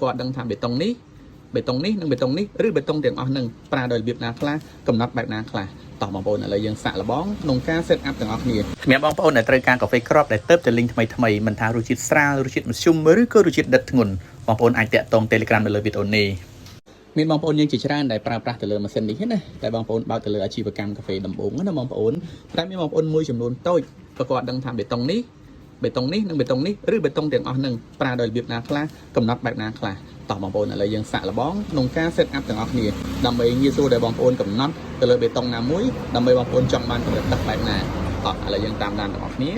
គាត់ដឹងថាបេតុងនេះនិងបេតុងនេះឬបេតុងទាំងអស់នឹងប្រើដោយរបៀបណាខ្លះកំណត់បែបណាខ្លះតោះបងប្អូនឥឡូវយើងសាក់លបងក្នុងការ set up ទាំងអស់គ្នាសម្រាប់បងប្អូនដែលត្រូវការកាហ្វេគ្រាប់ដែលទៅលីងថ្មីមិនថារសជាតិស្រាលរសជាតិមធ្យមឬក៏រសជាតិដិតធ្ងន់បងប្អូនអាចតាក់ទង Telegram នៅលើវីដេអូនេះមានបងប្អូនយើងជាច្រើនដែលប្រើប្រាស់ទៅលើម៉ាស៊ីននេះណាតែបងប្អូនបើកទៅលើអាជីវកម្មកាហ្វេដំបូងណាបងប្អូនតែមានបងប្អូនមួយចំនួនតូចក៏គាត់ដឹងថាបេតុងនេះនិងបេតុងនេះឬបេតុងទាំងអស់នឹងប្រើដោយរបៀបណាខ្លះកំណត់បែបណាខ្លះតោះបងប្អូនឥឡូវយើងសាក់លបងក្នុងការ set up ទាំងអស់គ្នាដើម្បីងាយស្រួលដែលបងប្អូនកំណត់ទៅលើបេតុងណាមួយដើម្បីបងប្អូនចង់បានកម្រិតទឹកបែបណាតោះឥឡូវយើងតាមដានទាំងអស់គ្នា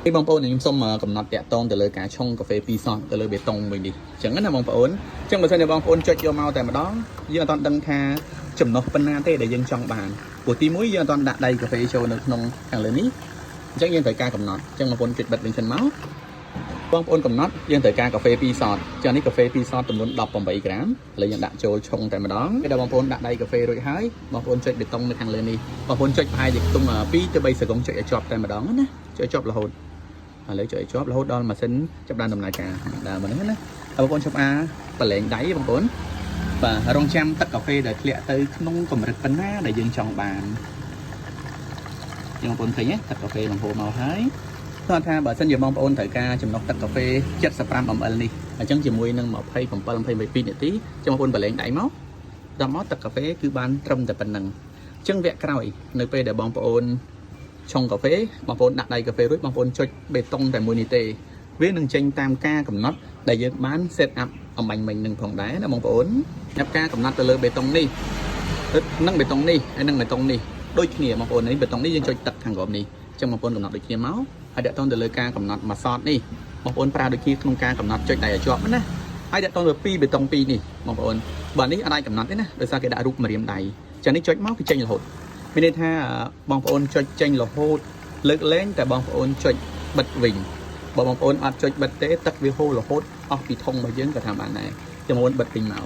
ពីបងប្អូនខ្ញុំសូមកំណត់តាក់ទងទៅលើការឆុងកាហ្វេ2សតទៅលើបេតុងមួយនេះអញ្ចឹងណាបងប្អូនអញ្ចឹងបើសិនជាបងប្អូនចុចយកមកតែម្ដងយើងអត់ដឹងថាចំណុះប៉ុណ្ណាទេដែលយើងចង់បានព្រោះទី1យើងអត់ដាក់ដៃកាហ្វេចូលនៅក្នុងខាងលើនេះអញ្ចឹងយើងត្រូវការកំណត់អញ្ចឹងបងប្អូនចុចបិទវិញសិនមកបងប្អូនកំណត់យើងត្រូវការកាហ្វេ2សតចានេះកាហ្វេ2សតចំនួន18ក្រាមឥឡូវយើងដាក់ចូលឆុងតែម្ដងពេលដែលបងប្អូនដាក់ដៃកាហ្វេរួចហើយបងប្អូនចុចបេតុងនៅខាងលើនេះបងប្អូនចុចប្រហែលជាខ្ទង់2ទៅ3សកុំចុចឲ្យជាប់តែម្ដងណាចុចឲ្យជាប់រហូតឥឡូវចុចឲ្យជាប់រហូតដល់ម៉ាស៊ីនចាប់បានដំណើរការដើមហ្នឹងណាហើយបងប្អូនចាប់ប្រឡែងដៃបងប្អូនបាទរងចាំទឹកកាហ្វេដែលធ្លាក់ទៅក្នុងកម្រិតប៉ុណ្ណាដែលយើងចង់បានបងប្អូនឃើញទេទឹកកាហ្វេបង្ហូរមកហើយគាត់ថាបើសិនជាបងប្អូនត្រូវការចំណុះទឹកកាហ្វេ 75 ml នេះអញ្ចឹងជាមួយនឹង27-22នាទីចាំបងប្អូនប្រឡែងដៃមកដល់មកទឹកកាហ្វេគឺបានត្រឹមតែប៉ុណ្្នឹងអញ្ចឹងវគ្គក្រោយនៅពេលដែលបងប្អូនឆុងកាហ្វេបងប្អូនដាក់ដៃកាហ្វេរួចបងប្អូនចុចបេតុងតែមួយនេះទេវានឹងចេញតាមការកំណត់ដែលយើងបាន set up អំបញ្ញមិញនឹងផងដែរណាបងប្អូនចាប់ការកំណត់ទៅលើបេតុងនេះនិងបេតុងនេះហើយនិងបេតុងនេះដូចគ្នាបងប្អូននេះបេតុងនេះយើងចុចទឹកខាងក្រោមនេះអញ្ចឹងបងប្អូនកំណត់ដូចគ្នាមកហើយដាក់តទៅលើការកំណត់មួយសតនេះបងប្អូនប្រើដូចគ្នាក្នុងការកំណត់ចុចដៃឲ្យជាប់ណាហើយដាក់តទៅពីបេតុង2នេះបងប្អូនបើនេះអាចកំណត់ទេណាដោយសារគេដាក់រូបម្រាមដៃចឹងនេះចុចមកគឺចេញរហូតមានន័យថាបងប្អូនចុចចេញរហូតលើកលែងតែបងប្អូនចុចបិទវិញបើបងប្អូនអត់ចុចបិទទេទឹកវាហូររហូតអស់ពីធុងរបស់យើងក៏ថាបានដែរចាំបងប្អូនបិទវិញមក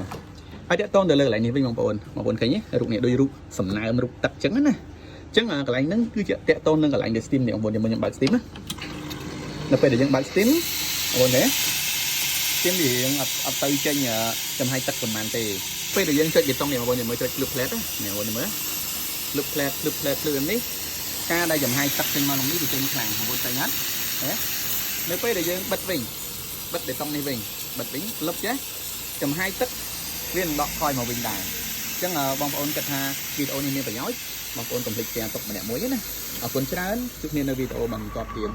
ហើយដាក់តទៅលើកន្លែងនេះវិញបងប្អូនឃើញទេរូបនេះដូចរូបសំណើមរូបទឹកចឹងណាអញ្ចឹងកន្លែងហ្នឹងគឺជាតាក់ទងនឹងកន្លែងដែល steam នេះបងប្អូនខ្ញុំបើក steam ណានៅពេលដែលយើងបើក steam បងប្អូនទេ steam វារៀងអត់ទៅចេញចំហាយទឹកប៉ុន្មានទេពេលដែលយើងចុចបេតុងនេះបងប្អូនមើលចុចលុប plate ណាបងប្អូនមើលលុប plate លុបនេះការដែលចំហាយទឹកចេញមកក្នុងនេះវាចេញខ្លាំងបងប្អូនឃើញអត់នៅពេលដែលយើងបិទវិញបិទបេតុងនេះវិញបិទវិញលុបចេះចំហាយទឹកវានឹងដកថយមកវិញដែរអញ្ចឹងបងប្អូនគិតថាវីដេអូនេះមានប្រយោជន៍បងប្អូនកុំភ្លេចshare ទុកម្នាក់មួយណាអរគុណច្រើនជួបគ្នានៅវីដេអូបន្តទៀត